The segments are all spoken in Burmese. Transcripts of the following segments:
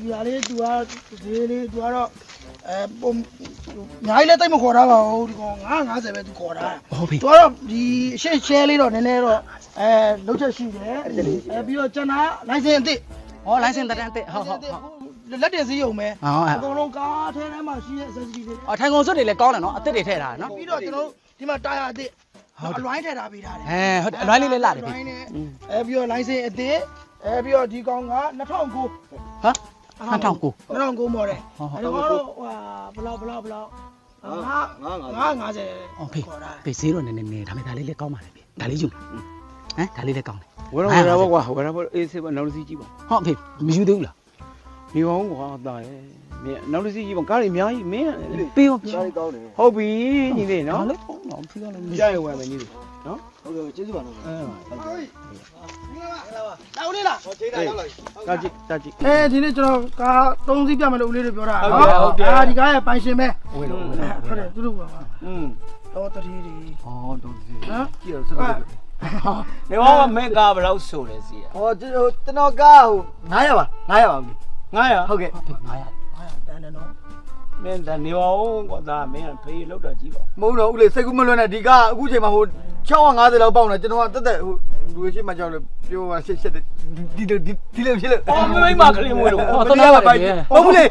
ဒီဟာလေးသူကဈေးလေးသူကတော့ပုံအများကြီးလည်းတိတ်မခေါ်တာပါဘူးဒီကောင်950ပဲသူခေါ်တာသူကတော့ဒီအရှင်းရှဲလေးတော့နည်းနည်းတော့လုံးချက်ရှိတယ်ပြီးတော့ကျန်တာလိုင်စင်အစ်စ် ဟောလိုင်စင်တက်တက်ဟုတ်လက်တင်စည်းရုံပဲအကုန်လုံးကားထဲထဲမှာရှိတဲ့ accessory တွေ ထိုင်ကုန်စွတ်တွေလည်းကောင်းတယ်နော်အစ်စ်တွေထည့်ထားတယ်နော် ပြီးတော့ကျွန်တော်ဒီမှာတာယာအစ်စ်အလွိုင်းထည့်ထားပေးထားတယ် ဟုတ်အလွိုင်းလေးလည်းလာတယ်ပြီ ပြီးတော့လိုင်စင်အစ်စ်ပြီးတော့ဒီကောင်က2009ဟာ2009 မော်တယ်အဲ့တော့ဘလောက်50 အော်ဖေးဖေးဈေးတော့နည်းနည်းနေဒါပေမဲ့ဒါလေးလည်းကောင်းပါလေဖေးဒါလေးယူဟမ်ဒါလေးလည်းကောင်းတယ် ဝယ်တော့ကွာဝယ်တော့အေးဆေးပါနောက်တစ်စီးကြည့်ပါ ဟုတ်ဖေးမယူသေးဘူးလား နေပါဦးကွာတာရဲ့မင်းနောက်တစ်စီးကြည့်ပါကားတွေအများကြီးမင်း ပေးရော ရှားလေးကောင်းတယ် ဟုတ်ပြီညီလေးနော် ဒါလည်းကောင်းတော့ဖေးကလည်း ကြားရဝယ်မယ်ညီလေးနော် ဟုတ်ကဲ့ကျေးဇူးပါတော့ တောင်းလေးလား ဟောချိန်တာရောက်လာပြီ တာကြည့်တာကြည့် ဒီနေ့ကျွန်တော်ကား3စီးပြမယ်လို့ဦးလေးတို့ပြောတာ ဟုတ်တယ် ဒီကားရဲ့ပိုင်ရှင်ပဲ ဝယ်တော့ ဟုတ်တယ်သူတို့က တော့တတိတွေ ဟောတော့ဒီ နော် ကြည့်ရစကား နေပါဦးမင်းကားဘယ်လောက်ဆိုလဲစီရ ဟောကျွန်တော်ကားဟို900ပါ900ပါဦး 900 ဟုတ်ကဲ့ ဖေး900 တန်းတယ်နော် မင်းဒါနေပါဦးကွာဒါမင်းဖေးလောက်တာကြည့်ပါ မဟုတ်တော့ဦးလေးစိတ်ကူးမလွတ်နဲ့ဒီကားအခုချိန်မှာဟို650လောက်ပေါက်နေကျွန်တော်ကတက်တက်ဟိုလူရှိမှကြောက်လို့ပြောပါရှစ်ဒီလိုဖြစ်လို့ အော်မိမကလေးမွေးလို့ ဟောတော့ပါလေ မဟုတ်ဘူးလေ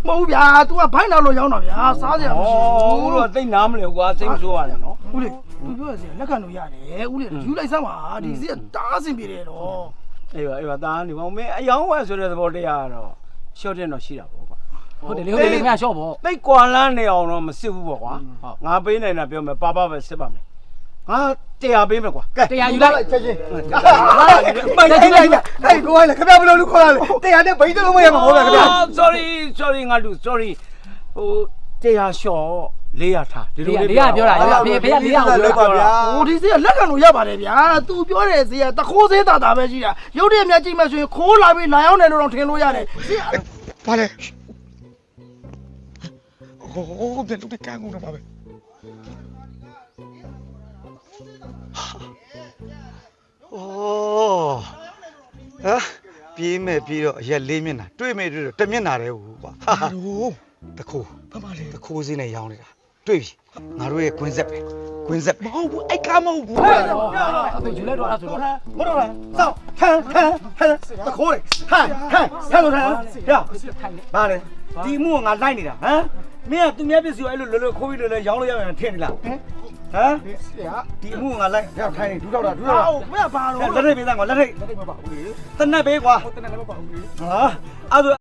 မဟုတ်ဗျာ तू ကဘိုင်းနောက်လို့ရောင်းတာဗျာစားစရာမရှိ ဦး ဘူး တော့တိတ်နားမလဲကွာစိတ်မဆိုးပါနဲ့နော် ဦးလေး तू ပြောရစီလက်ခံလို့ရတယ်ဦးလေးယူလိုက်စမ်းပါဒီစီကတားအဆင်ပြေတယ်တော့ အေးပါဒါနေပါဦးမင်းအယောင်းဝယ်ဆိုတဲ့သဘောတရားကတော့ရှော့တဲ့တော့ရှိတာပေါ့ကွာ ဟုတ်တယ်လေဟုတ်တယ်လေခင်ဗျာရှော့ပေါ့ တိတ်ကွာလန်းနေအောင်တော့မစစ်ဘူးပေါ့ကွာငါပေးနိုင်တာပြောမယ်ပါပဲစစ်ပါမယ်ငါ100ပေးမယ်ကွာ ကဲ တရားယူလိုက် ချက်ချင်းမိုက်လိုက်လိုက်ဟဲ့ကိုယ်လည်းခင်ဗျာဘယ်လိုလုပ်ခေါ်ရလဲတရားနဲ့ဘိန်းတလုံးမရမှာဟုတ်လားခင်ဗျာ sorry ငါတို့ sorry ဟို100ရှော့400ထားဒီလို လေးရပြောတာဖေးလေးရအောင်ပြောတာ ဗျာ ဟိုဒီစီကလက်ခံလို့ရပါတယ်ဗျာ तू ပြောတဲ့စီကတခိုးသေးတာပဲရှိတာရုပ်တရက်မြတ်ကြည့်မှဆိုရင်ခိုးလာပြီးလာရောက်တယ်လို့တော့ထင်လို့ရတယ်စီက ဘာလဲဟိုပြန်လုပ်တဲ့ကန်းကုန်တော့ပါပဲโอ้ฮะပြေးမဲ့ပြီးတော့အရက်လေးမျက်နှာတွေ့မဲ့တွေ့တော့တစ်မျက်နှာတည်းဟူကွာဟာတခိုးဘာမှလဲတခိုးစင်းနဲ့ရောင်းနေတာတွေ့ပြီငါတို့ရဲ့ကွင်းဆက်ပဲကွင်းဆက်မဟုတ်ဘူးအဲ့ကားမဟုတ်ဘူး ဖေးယူလိုက်တော့အဲ့ဆိုတော့ မတော်လားစောက်ဟန်တခိုးလေဟန်လို့ထားရဘာလဲဒီမှုကငါလိုက်နေတာဟမ်မင်းကသူများပစ္စည်းကိုအဲ့လိုလွယ်လွယ်ခိုးပြီးလွယ်လွယ်ရောင်းလို့ရမယ်ထင်နေလားဟမ်ဒီမှုကငါလိုက်ရောက်ထိုင်းနေဒူးတော့တာဒူးတော့ မင်းကဘာတော့ လက်ထိပ်ပေးသားကွာလက်ထိပ်မပါဘူးလေတနက်ပေးကွာတနက်လည်းမပါဘူးလေဟာအဲ့ဒါ